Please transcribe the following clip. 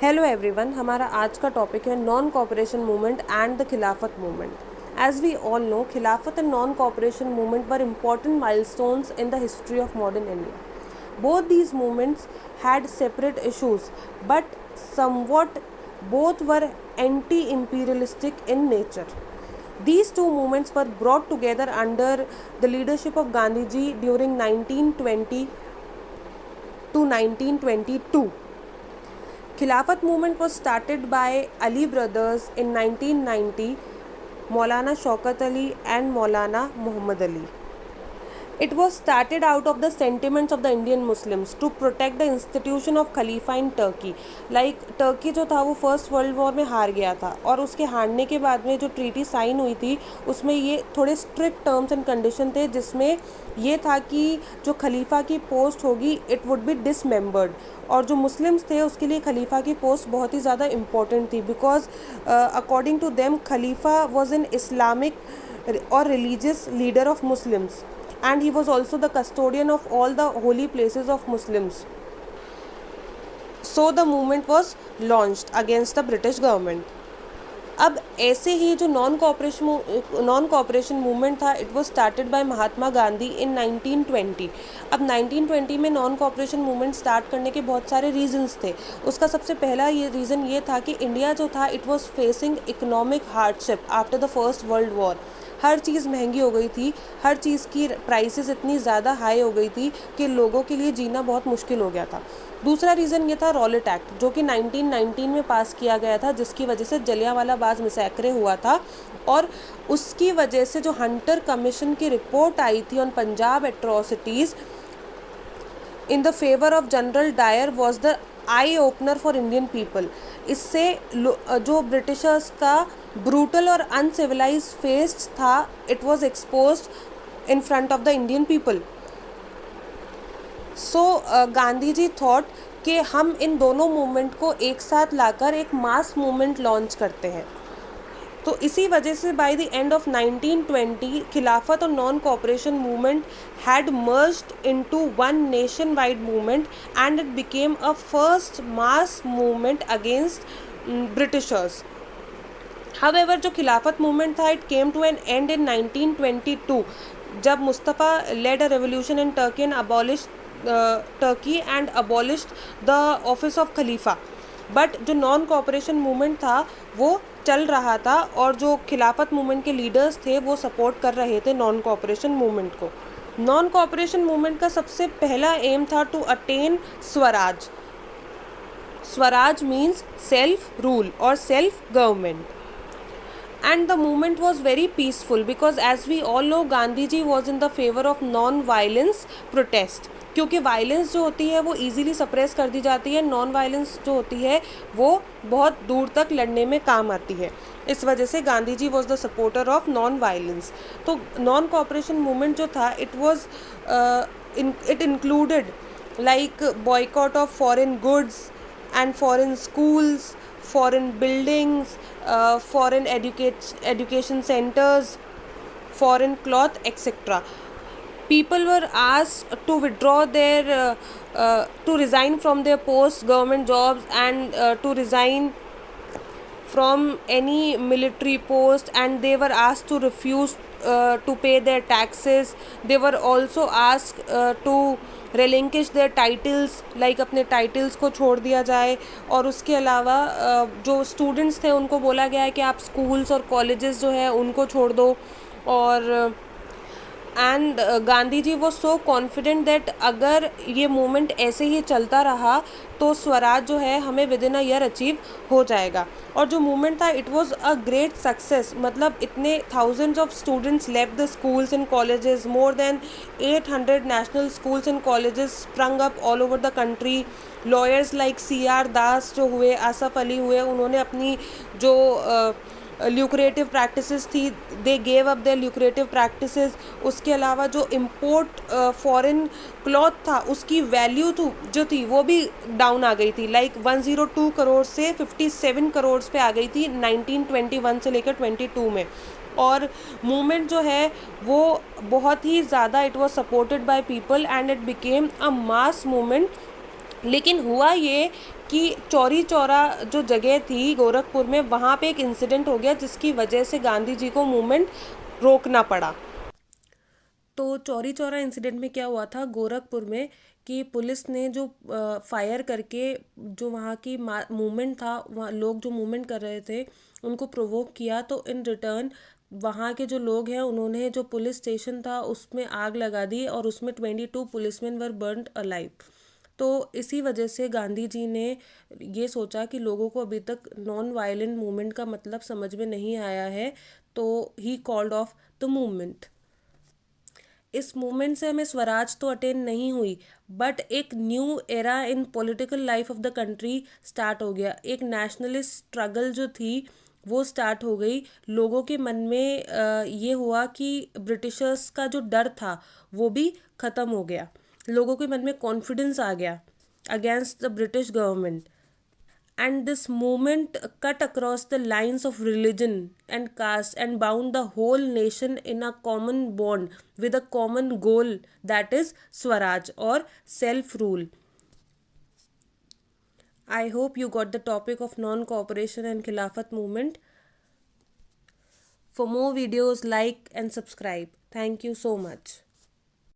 Hello everyone, हमारा आज का टॉपिक है non cooperation movement and the Khilafat movement. As we all know, Khilafat and non cooperation movement were important milestones in the history of modern India. Both these movements had separate issues, but somewhat both were anti-imperialistic in nature. These two movements were brought together under the leadership of Gandhiji during 1920 to 1922. Khilafat movement was started by Ali brothers in 1990, Maulana Shaukat Ali and Maulana Muhammad Ali. It was started out of the sentiments of the Indian Muslims to protect the institution of Khalifa in Turkey. Like Turkey जो था वो first world war में हार गया था, और उसके हारने के बाद में जो ट्रीटी साइन हुई थी उसमें ये थोड़े स्ट्रिक्ट टर्म्स एंड कंडीशन थे, जिसमें ये था कि जो खलीफा की पोस्ट होगी इट वुड बी डिसमेंबर्ड, और जो मुस्लिम्स थे उसके लिए खलीफा की पोस्ट बहुत ही ज़्यादा इम्पोर्टेंट थी, बिकॉज अकॉर्डिंग टू देम खलीफा वॉज एन इस्लामिक और religious leader of Muslims, and he was also the custodian of all the holy places of Muslims. So the movement was launched against the British government. अब ऐसे ही जो non cooperation movement था, it was started by Mahatma Gandhi इन 1920. अब 1920 में non cooperation movement start करने के बहुत सारे रीजंस थे. उसका सबसे पहला ये रीज़न ये था कि इंडिया जो था it was facing economic hardship after the first world war. हर चीज़ महंगी हो गई थी, हर चीज़ की प्राइसेस इतनी ज़्यादा हाई हो गई थी कि लोगों के लिए जीना बहुत मुश्किल हो गया था. दूसरा रीज़न ये था रॉलेट एक्ट, जो कि 1919 में पास किया गया था, जिसकी वजह से जलियांवाला बाग मैसेक्रे हुआ था, और उसकी वजह से जो हंटर कमीशन की रिपोर्ट आई थी on Punjab atrocities in the favour of General Dyer was the eye opener for Indian people. इससे जो ब्रिटिशर्स का ब्रूटल और अनसिविलाइज फेस था, it was exposed in front of the Indian people. So Gandhi ji thought कि हम इन दोनों मूवमेंट को एक साथ लाकर एक मास मूवमेंट लॉन्च करते हैं. तो इसी वजह से by the end of 1920 Khilafat और non cooperation movement had merged into one nation wide movement and it became a first mass movement against Britishers. However जो खिलाफत मूवमेंट था, it came to an end in 1922 जब Mustafa led a revolution in Turkey and abolished the office of खलीफा. But जो non cooperation movement था वो चल रहा था, और जो खिलाफत मूवमेंट के लीडर्स थे वो सपोर्ट कर रहे थे नॉन कॉपरेशन मूवमेंट को. नॉन कॉपरेशन मूवमेंट का सबसे पहला एम था to attain swaraj. Swaraj means self rule और self government. And the movement was very peaceful because as we all know Gandhi ji was in the favor of non-violence protest. क्योंकि violence जो होती है वो इजीली सप्रेस कर दी जाती है, नॉन वायलेंस जो होती है वो बहुत दूर तक लड़ने में काम आती है. इस वजह से Gandhi ji was the supporter of non violence. तो नॉन कॉपरेशन मूवमेंट जो था it included like boycott of foreign goods and foreign schools, foreign buildings, foreign education centers, foreign cloth, etc. People were asked to withdraw to resign from their posts, government jobs, and to resign from any military post, and they were asked to refuse to pay their taxes. They were also asked to relinquish their titles, like अपने titles को छोड़ दिया जाए. और उसके अलावा जो students थे उनको बोला गया है कि आप स्कूल्स और कॉलेजेस जो है उनको छोड़ दो. और एंड गांधी जी वो सो कॉन्फिडेंट दैट अगर ये मूवमेंट ऐसे ही चलता रहा तो स्वराज जो है हमें with in a year achieve हो जाएगा. और जो मूवमेंट था it was a great success. मतलब इतने thousands of students left the schools and colleges. More than 800 national schools and colleges sprung up all over the country. Lawyers like CR दास जो हुए, आसफ अली हुए, उन्होंने अपनी जो ल्यूक्रेटिव प्रैक्टिसेस थी they gave up their lucrative practices. उसके अलावा जो इम्पोर्ट फॉरेन क्लॉथ था उसकी वैल्यू जो थी वो भी डाउन आ गई थी. लाइक 102 करोड़ से 57 करोड़ पे आ गई थी 1921 से लेकर 22 में. और मूवमेंट जो है वो बहुत ही ज़्यादा it was supported by people and it became a mass movement. लेकिन हुआ ये कि चौरी चौरा जो जगह थी गोरखपुर में, वहाँ पे एक इंसिडेंट हो गया जिसकी वजह से गांधी जी को मूवमेंट रोकना पड़ा। तो चौरी चौरा इंसिडेंट में क्या हुआ था गोरखपुर में कि पुलिस ने जो फायर करके जो वहाँ की मूवमेंट था, वहाँ लोग जो मूवमेंट कर रहे थे उनको प्रोवोक किया, तो इन रिटर्न वहाँ के जो लोग हैं उन्होंने जो पुलिस स्टेशन था उसमें आग लगा दी और उसमें 22 पुलिसमैन वर बर्न्ड अलाइव। तो इसी वजह से गांधी जी ने ये सोचा कि लोगों को अभी तक नॉन वायलेंट मूवमेंट का मतलब समझ में नहीं आया है, तो he called off the movement. इस मूवमेंट से हमें स्वराज तो अटेन नहीं हुई, बट एक new era in political life of the country start हो गया। एक नेशनलिस्ट स्ट्रगल जो थी वो स्टार्ट हो गई। लोगों के मन में ये हुआ कि ब्रिटिशर्स का जो डर था वो भी ख़त्म हो गया। लोगों के मन में कॉन्फिडेंस आ गया against the British government. And this movement cut across the lines of religion and caste and bound the whole nation in a common bond with a common goal, that is Swaraj or self rule. I hope you got the topic of non cooperation and Khilafat movement. For more videos, like and subscribe. Thank you so much.